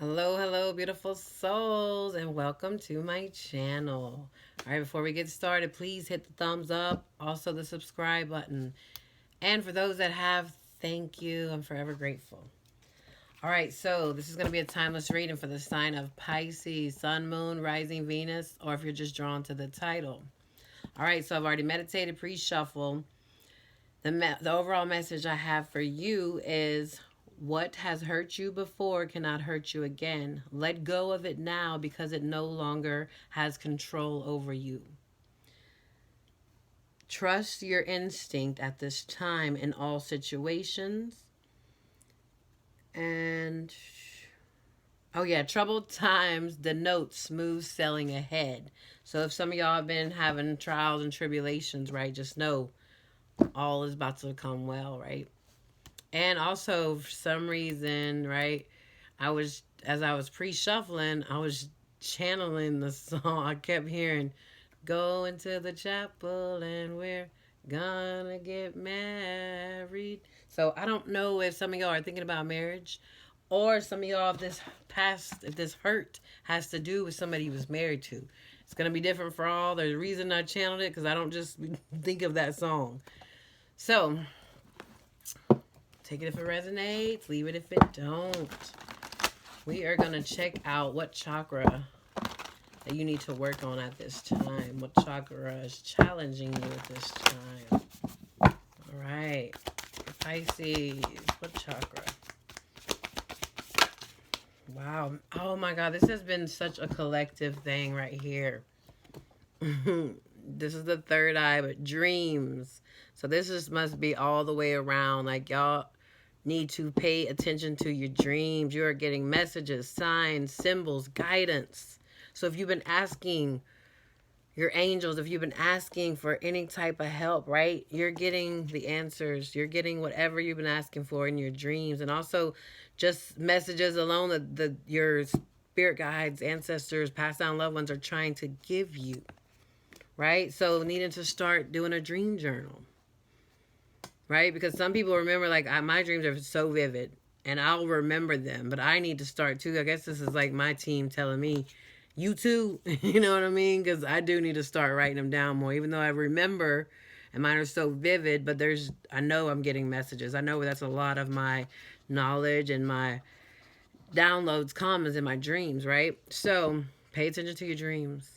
Hello, hello, beautiful souls, and welcome to my channel. All right, before we get started, please hit the thumbs up, also the subscribe button. And for those that have, thank you. I'm forever grateful. All right, so this is going to be a timeless reading for the sign of Pisces, Sun, Moon, Rising, Venus, or if you're just drawn to the title. All right, so I've already meditated, pre-shuffle. The overall message I have for you is what has hurt you before cannot hurt you again. Let go of it now because it no longer has control over you. Trust your instinct at this time in all situations. And oh yeah, troubled times denote smooth sailing ahead. So if some of y'all have been having trials and tribulations, right, just know all is about to come well, right? And also, for some reason, right, as I was pre-shuffling, I was channeling the song. I kept hearing, go into the chapel and we're gonna get married. So I don't know if some of y'all are thinking about marriage, or some of y'all, if this hurt has to do with somebody you was married to. It's gonna be different for all. There's a reason I channeled it, because I don't just think of that song. So take it if it resonates, leave it if it don't. We are going to check out what chakra that you need to work on at this time. What chakra is challenging you at this time. All right. Pisces, what chakra? Wow. Oh my God, this has been such a collective thing right here. This is the third eye, but dreams. So must be all the way around. Like, y'all need to pay attention to your dreams. You are getting messages, signs, symbols, guidance. So if you've been asking your angels, if you've been asking for any type of help, right, you're getting the answers. You're getting whatever you've been asking for in your dreams. And also just messages alone that your spirit guides, ancestors, passed down loved ones are trying to give you, right? So needing to start doing a dream journal, right? Because some people remember, like, my dreams are so vivid and I'll remember them, but I need to start too. I guess this is like my team telling me, you too, you know what I mean? Because I do need to start writing them down more, even though I remember and mine are so vivid, but I know I'm getting messages. I know that's a lot of my knowledge and my downloads come is in my dreams, right? So pay attention to your dreams.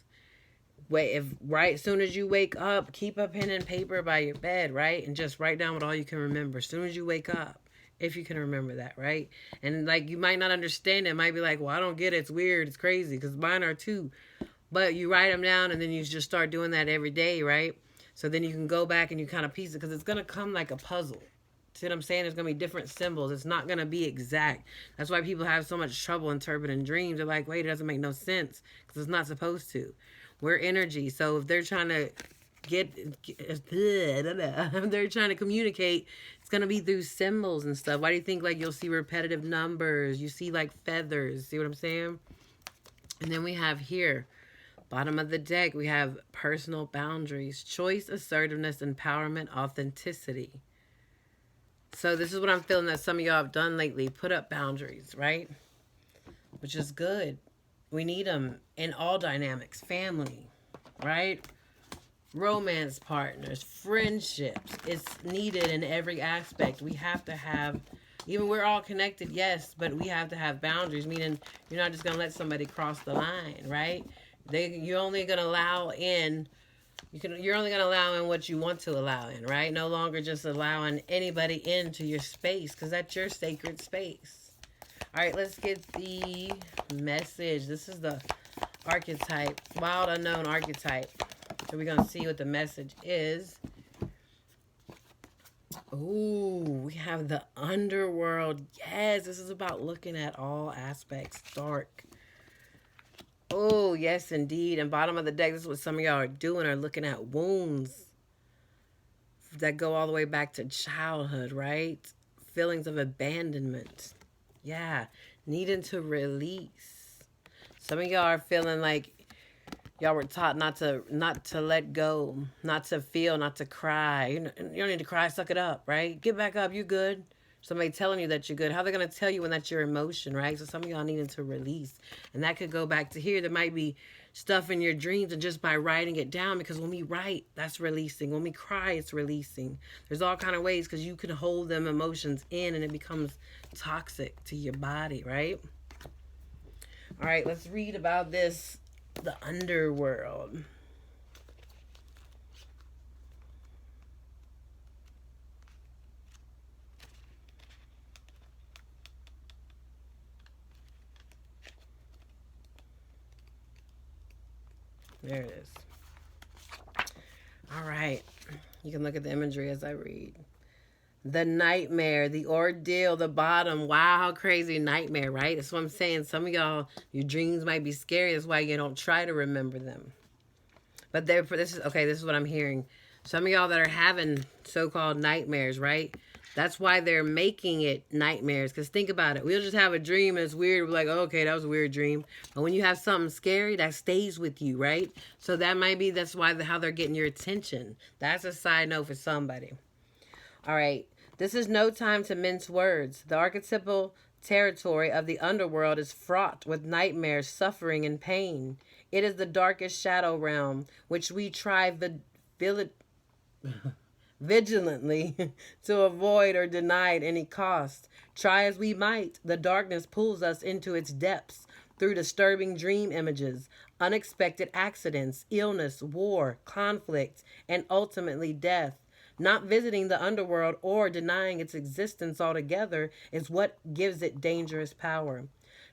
Wait, if right as soon as you wake up, keep a pen and paper by your bed, right? And just write down what all you can remember as soon as you wake up, if you can remember that, right? And like, you might not understand it. It might be like, well, I don't get it. It's weird. It's crazy, because mine are too. But you write them down and then you just start doing that every day, right? So then you can go back and you kind of piece it, because it's going to come like a puzzle. See what I'm saying? There's going to be different symbols. It's not going to be exact. That's why people have so much trouble interpreting dreams. They're like, wait, it doesn't make no sense, because it's not supposed to. We're energy. So if they're trying to if they're trying to communicate, it's going to be through symbols and stuff. Why do you think, like, you'll see repetitive numbers? You see, like, feathers. See what I'm saying? And then we have here, bottom of the deck, we have personal boundaries, choice, assertiveness, empowerment, authenticity. So this is what I'm feeling that some of y'all have done lately. Put up boundaries, right? Which is good. We need them in all dynamics. Family, right? Romance partners, friendships. It's needed in every aspect. We have to have, even we're all connected, yes, but we have to have boundaries, meaning you're not just going to let somebody cross the line, right? You're only going to allow in you're only going to allow in what you want to allow in, right? No longer just allowing anybody into your space, because that's your sacred space. All right, let's get the message. This is the archetype, wild unknown archetype. So we're going to see what the message is. Ooh, we have the underworld. Yes, this is about looking at all aspects. Dark. Oh, yes, indeed. And bottom of the deck, this is what some of y'all are doing, are looking at wounds that go all the way back to childhood, right? Feelings of abandonment. Yeah, needing to release. Some of y'all are feeling like y'all were taught not to let go, not to feel, not to cry. You don't need to cry. Suck it up, right? Get back up. You good. Somebody telling you that you're good. How are they going to tell you when that's your emotion, right? So some of y'all needing to release. And that could go back to here. There might be stuff in your dreams, and just by writing it down, because when we write, that's releasing. When we cry, it's releasing. There's all kind of ways, because you can hold them emotions in and it becomes toxic to your body, right? All right, let's read about this, the underworld. There it is. All right. You can look at the imagery as I read. The nightmare, the ordeal, the bottom. Wow, how crazy nightmare, right? That's what I'm saying. Some of y'all, your dreams might be scary. That's why you don't try to remember them. But this is what I'm hearing. Some of y'all that are having so-called nightmares, right? That's why they're making it nightmares. Because think about it. We'll just have a dream and it's weird. We're like, oh, okay, that was a weird dream. But when you have something scary, that stays with you, right? So that's why how they're getting your attention. That's a side note for somebody. All right. This is no time to mince words. The archetypal territory of the underworld is fraught with nightmares, suffering, and pain. It is the darkest shadow realm, which we try vigilantly to avoid or deny at any cost. Try as we might, the darkness pulls us into its depths through disturbing dream images, unexpected accidents, illness, war, conflict, and ultimately death. Not visiting the underworld or denying its existence altogether is what gives it dangerous power.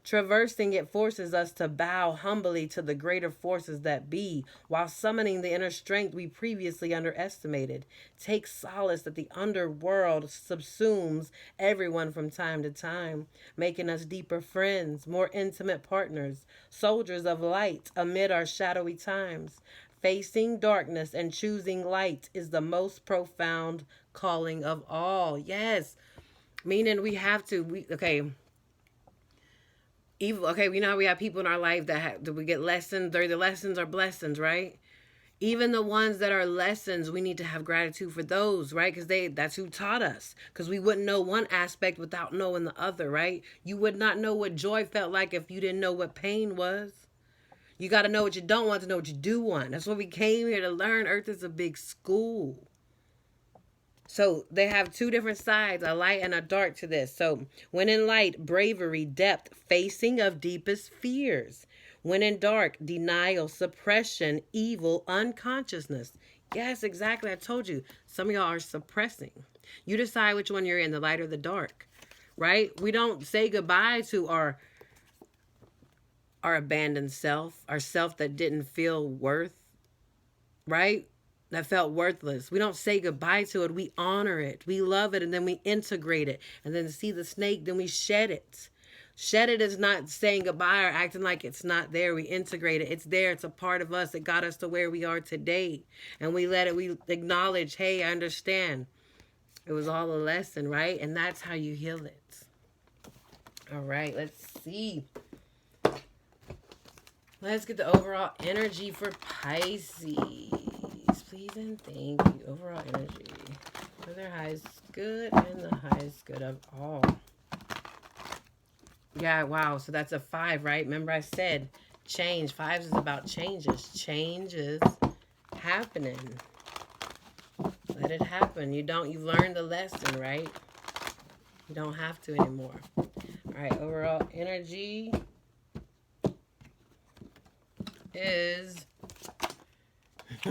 Traversing it forces us to bow humbly to the greater forces that be, while summoning the inner strength we previously underestimated. Take solace that the underworld subsumes everyone from time to time, making us deeper friends, more intimate partners, soldiers of light amid our shadowy times. Facing darkness and choosing light is the most profound calling of all. Yes. Meaning we have to, we know we have people in our life that we get lessons. The lessons are blessings, right? Even the ones that are lessons, we need to have gratitude for those, right? Because that's who taught us. Because we wouldn't know one aspect without knowing the other, right? You would not know what joy felt like if you didn't know what pain was. You got to know what you don't want to know what you do want. That's what we came here to learn. Earth is a big school. So they have two different sides, a light and a dark to this. So when in light, bravery, depth, facing of deepest fears. When in dark, denial, suppression, evil, unconsciousness. Yes, exactly. I told you. Some of y'all are suppressing. You decide which one you're in, the light or the dark, right? We don't say goodbye to our abandoned self, our self that didn't feel worth, right? That felt worthless. We don't say goodbye to it. We honor it. We love it. And then we integrate it. And then see the snake, then we shed it. Shed it is not saying goodbye or acting like it's not there. We integrate it. It's there. It's a part of us that got us to where we are today. And we acknowledge, hey, I understand. It was all a lesson, right? And that's how you heal it. All right, let's see. Let's get the overall energy for Pisces. Please and thank you. Overall energy for their highest good and the highest good of all. Yeah, wow. So that's a 5, right? Remember I said change. 5s is about changes. Change is happening. Let it happen. You've learned the lesson, right? You don't have to anymore. All right, overall energy is,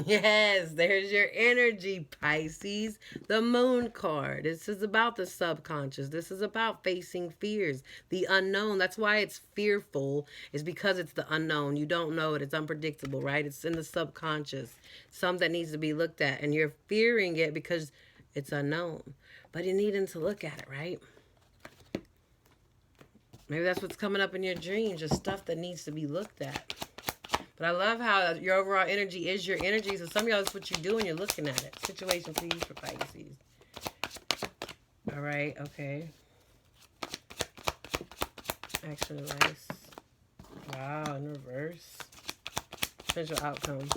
yes, there's your energy, Pisces. The moon card. This is about the subconscious. This is about facing fears, the unknown. That's why it's fearful, is because it's the unknown. You don't know it. It's unpredictable, right? It's in the subconscious. Something that needs to be looked at, and you're fearing it because it's unknown. But you're needing to look at it, right? Maybe that's what's coming up in your dreams, just stuff that needs to be looked at. But I love how your overall energy is your energy. So some of y'all, that's what you're doing. You're looking at it. Situation, please, for Pisces. All right. Okay. Action advice. Wow. In reverse. Potential outcome.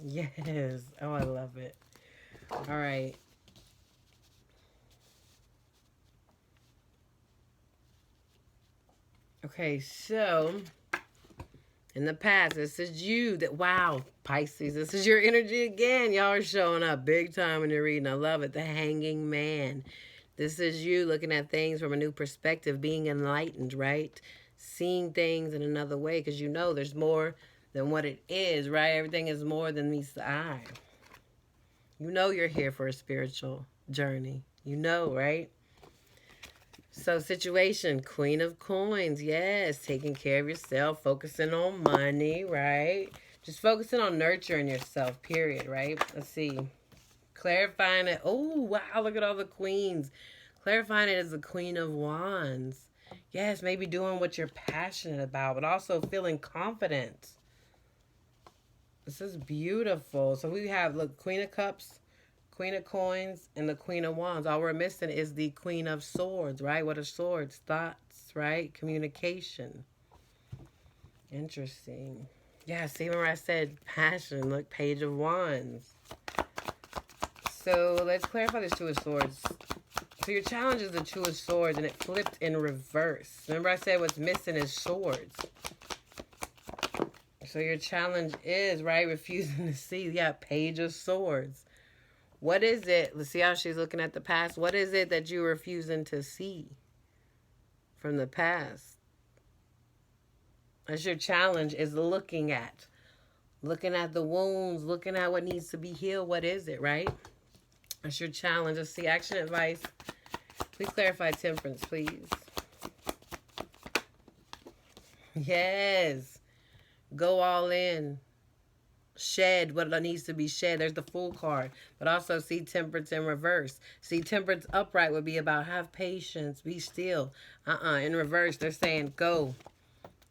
Yes. Oh, I love it. All right. Okay, so in the past, this is you that, wow, Pisces, this is your energy again. Y'all are showing up big time when you're reading. I love it. The Hanging Man. This is you looking at things from a new perspective, being enlightened, right? Seeing things in another way because you know there's more than what it is, right? Everything is more than meets the eye. You know you're here for a spiritual journey. You know, right? So situation, Queen of Coins, yes, taking care of yourself, focusing on money, right? Just focusing on nurturing yourself, period, right? Let's see. Clarifying it. Oh, wow, look at all the queens. Clarifying it as the Queen of Wands. Yes, maybe doing what you're passionate about, but also feeling confident. This is beautiful. So we have, look, Queen of Cups, Queen of Coins, and the Queen of Wands. All we're missing is the Queen of Swords, right? What are swords? Thoughts, right? Communication. Interesting. Yeah, see, remember I said passion. Look, Page of Wands. So let's clarify this Two of Swords. So your challenge is the Two of Swords, and it flipped in reverse. Remember I said what's missing is swords. So your challenge is, right, refusing to see. Yeah, Page of Swords. What is it? Let's see how she's looking at the past. What is it that you're refusing to see from the past? That's your challenge, is looking at. Looking at the wounds, looking at what needs to be healed. What is it, right? That's your challenge. Let's see, action advice. Please clarify Temperance, please. Yes. Go all in. Shed what needs to be shed. There's the Fool card. But also see Temperance in reverse. See, Temperance upright would be about have patience, be still. In reverse, they're saying go.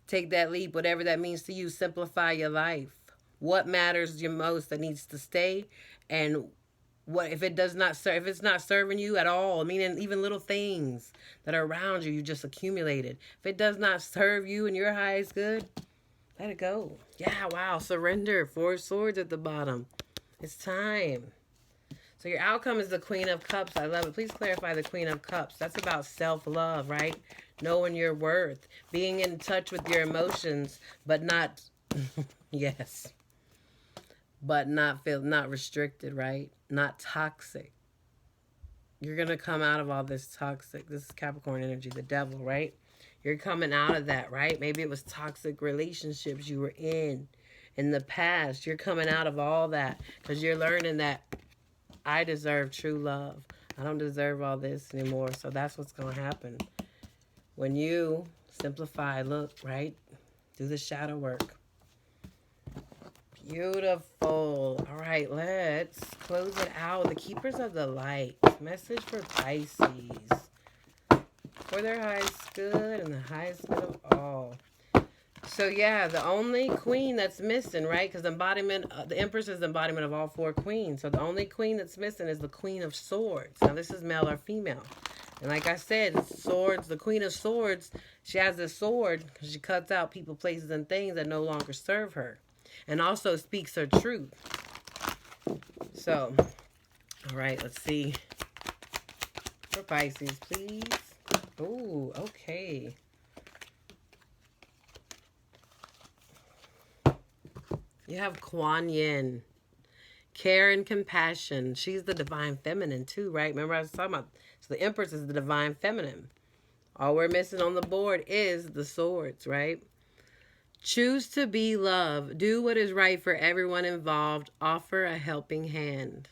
Take that leap, whatever that means to you. Simplify your life. What matters your most that needs to stay, and what if it does not serve, if it's not serving you at all, I mean, and even little things that are around you, you just accumulated. If it does not serve you and your highest good, let it go. Yeah, wow. Surrender. Four swords at the bottom. It's time. So your outcome is the Queen of Cups. I love it. Please clarify the Queen of Cups. That's about self-love, right? Knowing your worth. Being in touch with your emotions, but not, yes. But not restricted, right? Not toxic. You're going to come out of all this toxic. This is Capricorn energy, the devil, right? You're coming out of that, right? Maybe it was toxic relationships you were in the past. You're coming out of all that because you're learning that I deserve true love. I don't deserve all this anymore. So that's what's going to happen. When you simplify, look, right? Do the shadow work. Beautiful. All right, let's close it out. The Keepers of the Light. Message for Pisces. For their highest good and the highest good of all. So yeah, the only queen that's missing, right? Because the Empress is the embodiment of all four queens. So the only queen that's missing is the Queen of Swords. Now this is male or female. And like I said, swords, the Queen of Swords, she has this sword because she cuts out people, places, and things that no longer serve her. And also speaks her truth. So, all right, let's see. For Pisces, please. Oh, okay. You have Kuan Yin. Care and compassion. She's the divine feminine too, right? Remember I was talking about, so the Empress is the divine feminine. All we're missing on the board is the swords, right? Choose to be love. Do what is right for everyone involved. Offer a helping hand.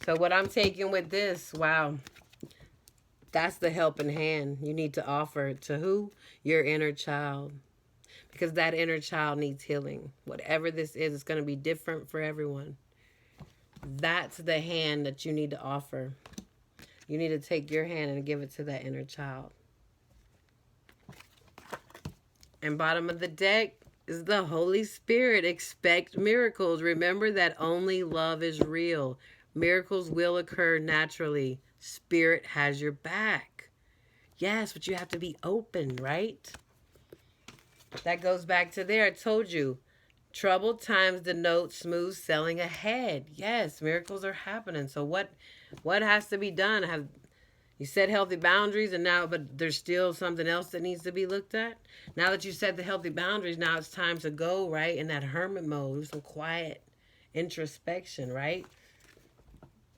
So what I'm taking with this, wow, that's the helping hand you need to offer to who? Your inner child. Because that inner child needs healing. Whatever this is, it's going to be different for everyone. That's the hand that you need to offer. You need to take your hand and give it to that inner child. And bottom of the deck is the Holy Spirit. Expect miracles. Remember that only love is real. Miracles will occur naturally. Spirit has your back. Yes, but you have to be open, right? That goes back to there. I told you. Troubled times denote smooth sailing ahead. Yes, miracles are happening. So what has to be done? You set healthy boundaries, and now, but there's still something else that needs to be looked at. Now that you set the healthy boundaries, now it's time to go, right, in that hermit mode, do some quiet introspection, right?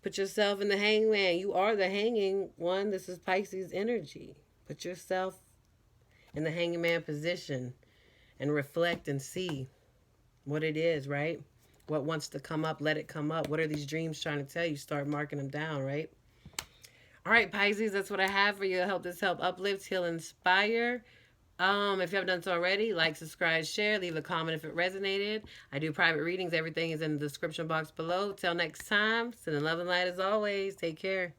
Put yourself in the hangman. You are the hanging one. This is Pisces energy. Put yourself in the hangman position and reflect and see what it is, right? What wants to come up, let it come up. What are these dreams trying to tell you? Start marking them down, right? All right, Pisces, that's what I have for you. I hope this help uplift, heal, inspire. If you haven't done so already, like, subscribe, share, leave a comment if it resonated. I do private readings. Everything is in the description box below. Till next time, sending love and light as always. Take care.